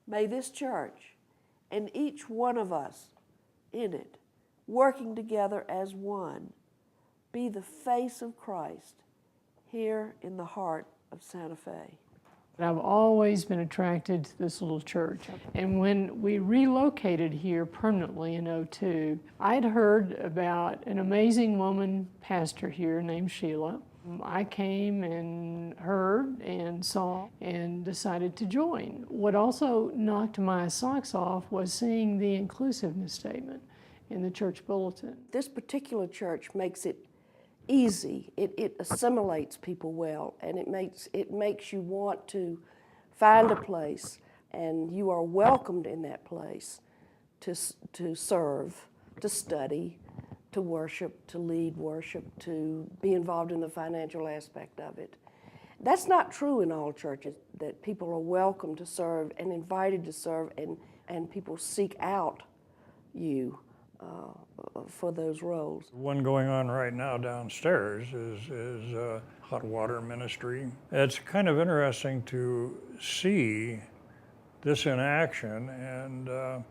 May this church and each one of us in it, working together as one, be the face of Christ here in the heart of Santa Fe. I've always been attracted to this little church. And when we relocated here permanently in '02, I'd heard about an amazing woman pastor here named Sheila. I came and heard and saw and decided to join. What also knocked my socks off was seeing the inclusiveness statement in the church bulletin. This particular church makes it easy. It assimilates people well, and it makes you want to find a place, and you are welcomed in that place to serve, to study, to worship, to lead worship, to be involved in the financial aspect of it. That's not true in all churches, that people are welcome to serve and invited to serve, and people seek out you for those roles. One going on right now downstairs is hot water ministry. It's kind of interesting to see this in action and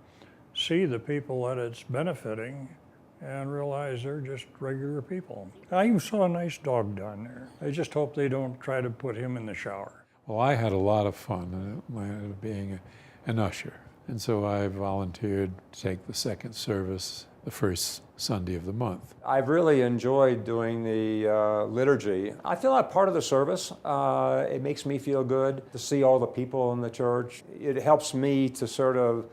see the people that it's benefiting and realize they're just regular people. I even saw a nice dog down there. I just hope they don't try to put him in the shower. Well, I had a lot of fun being an usher. And so I volunteered to take the second service the first Sunday of the month. I've really enjoyed doing the liturgy. I feel like part of the service. It makes me feel good to see all the people in the church. It helps me to sort of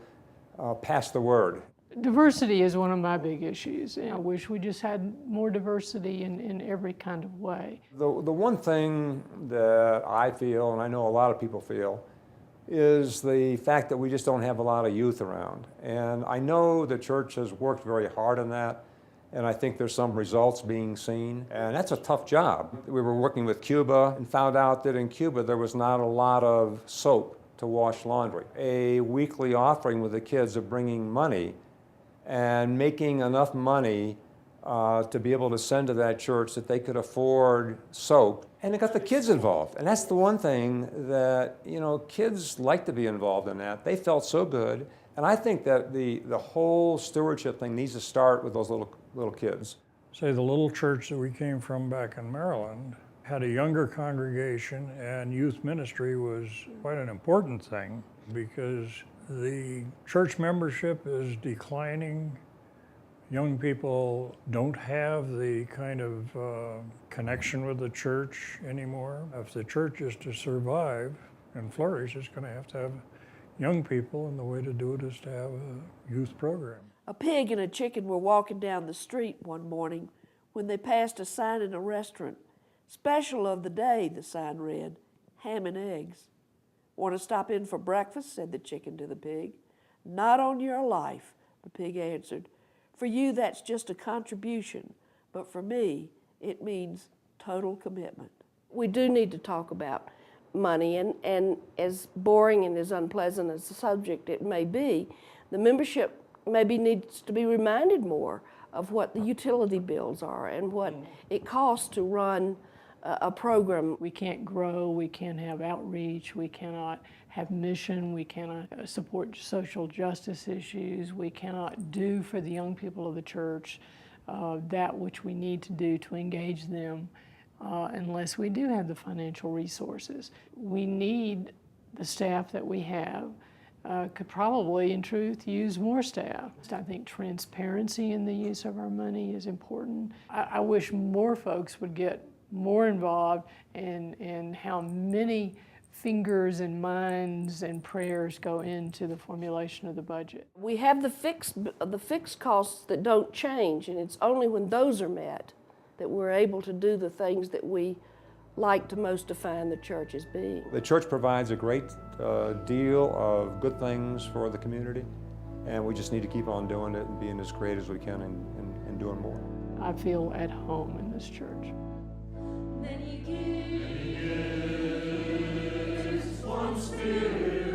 pass the word. Diversity is one of my big issues. I wish we just had more diversity in every kind of way. The one thing that I feel, and I know a lot of people feel, is the fact that we just don't have a lot of youth around. And I know the church has worked very hard on that, and I think there's some results being seen. And that's a tough job. We were working with Cuba and found out that in Cuba there was not a lot of soap to wash laundry. A weekly offering with the kids of bringing money and making enough money to be able to send to that church that they could afford soap. And it got the kids involved. And that's the one thing that, kids like to be involved in that. They felt so good. And I think that the whole stewardship thing needs to start with those little kids. Say the little church that we came from back in Maryland had a younger congregation, and youth ministry was quite an important thing because the church membership is declining. Young people don't have the kind of connection with the church anymore. If the church is to survive and flourish, it's going to have young people, and the way to do it is to have a youth program. A pig and a chicken were walking down the street one morning when they passed a sign in a restaurant. Special of the day, the sign read, ham and eggs. Want to stop in for breakfast, said the chicken to the pig. Not on your life, the pig answered. For you, that's just a contribution, but for me, it means total commitment. We do need to talk about money, and as boring and as unpleasant as the subject it may be, the membership maybe needs to be reminded more of what the utility bills are and what it costs to run a program. We can't grow, we can't have outreach, we cannot have mission, we cannot support social justice issues, we cannot do for the young people of the church that which we need to do to engage them unless we do have the financial resources. We need the staff that we have. Could probably, in truth, use more staff. I think transparency in the use of our money is important. I wish more folks would get more involved in how many fingers and minds and prayers go into the formulation of the budget. We have the fixed costs that don't change, and it's only when those are met that we're able to do the things that we like to most define the church as being. The church provides a great deal of good things for the community, and we just need to keep on doing it and being as great as we can and doing more. I feel at home in this church. Many gifts, one Spirit.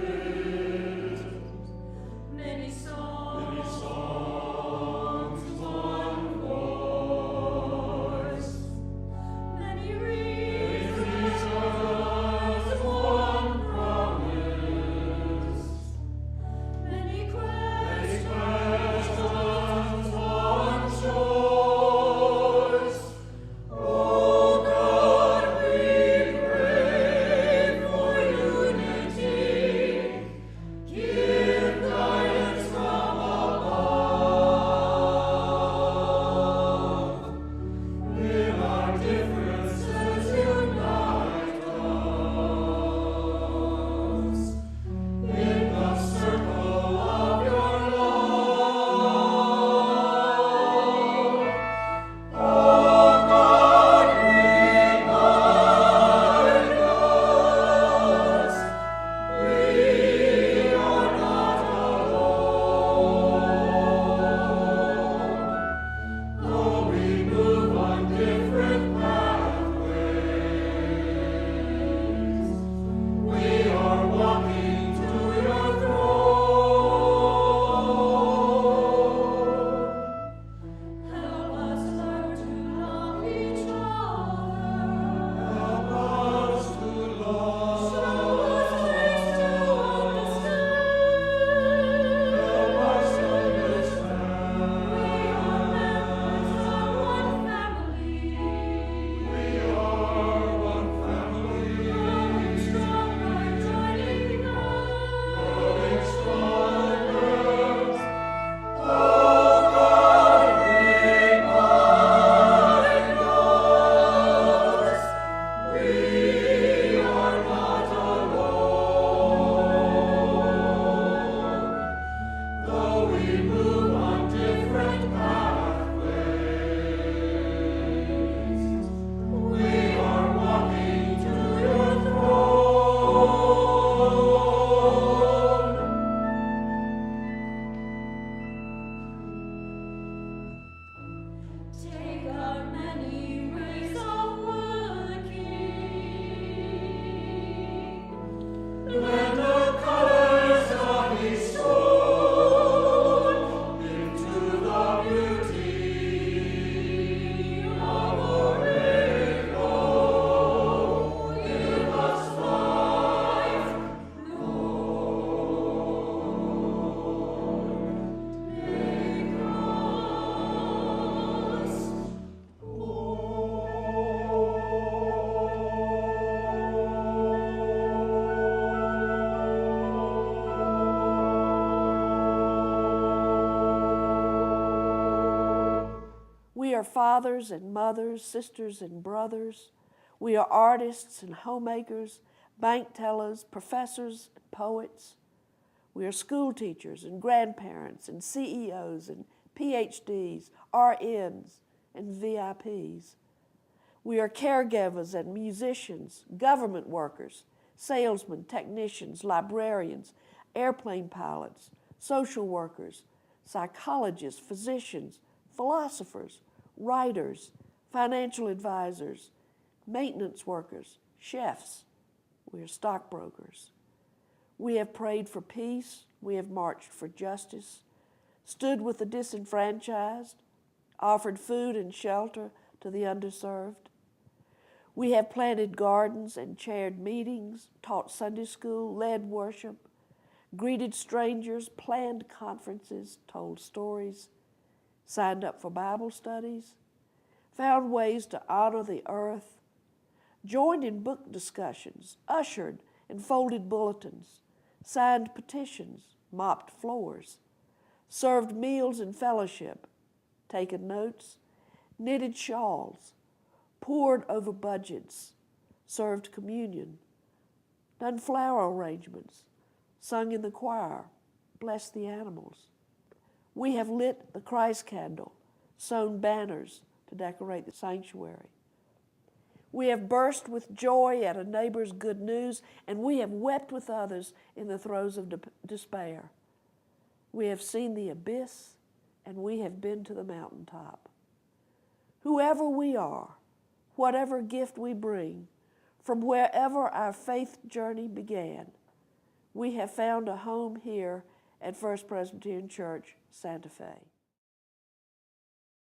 are fathers and mothers, sisters and brothers. We are artists and homemakers, bank tellers, professors and poets. We are school teachers and grandparents and CEOs and PhDs, RNs and VIPs. We are caregivers and musicians, government workers, salesmen, technicians, librarians, airplane pilots, social workers, psychologists, physicians, philosophers, writers, financial advisors, maintenance workers, chefs. We are stockbrokers. We have prayed for peace. We have marched for justice, stood with the disenfranchised, offered food and shelter to the underserved. We have planted gardens and chaired meetings, taught Sunday school, led worship, greeted strangers, planned conferences, told stories, signed up for Bible studies, found ways to honor the earth, joined in book discussions, ushered and folded bulletins, signed petitions, mopped floors, served meals in fellowship, taken notes, knitted shawls, pored over budgets, served communion, done flower arrangements, sung in the choir, blessed the animals. We have lit the Christ candle, sewn banners to decorate the sanctuary. We have burst with joy at a neighbor's good news, and we have wept with others in the throes of despair. We have seen the abyss, and we have been to the mountaintop. Whoever we are, whatever gift we bring, from wherever our faith journey began, we have found a home here at First Presbyterian Church, Santa Fe.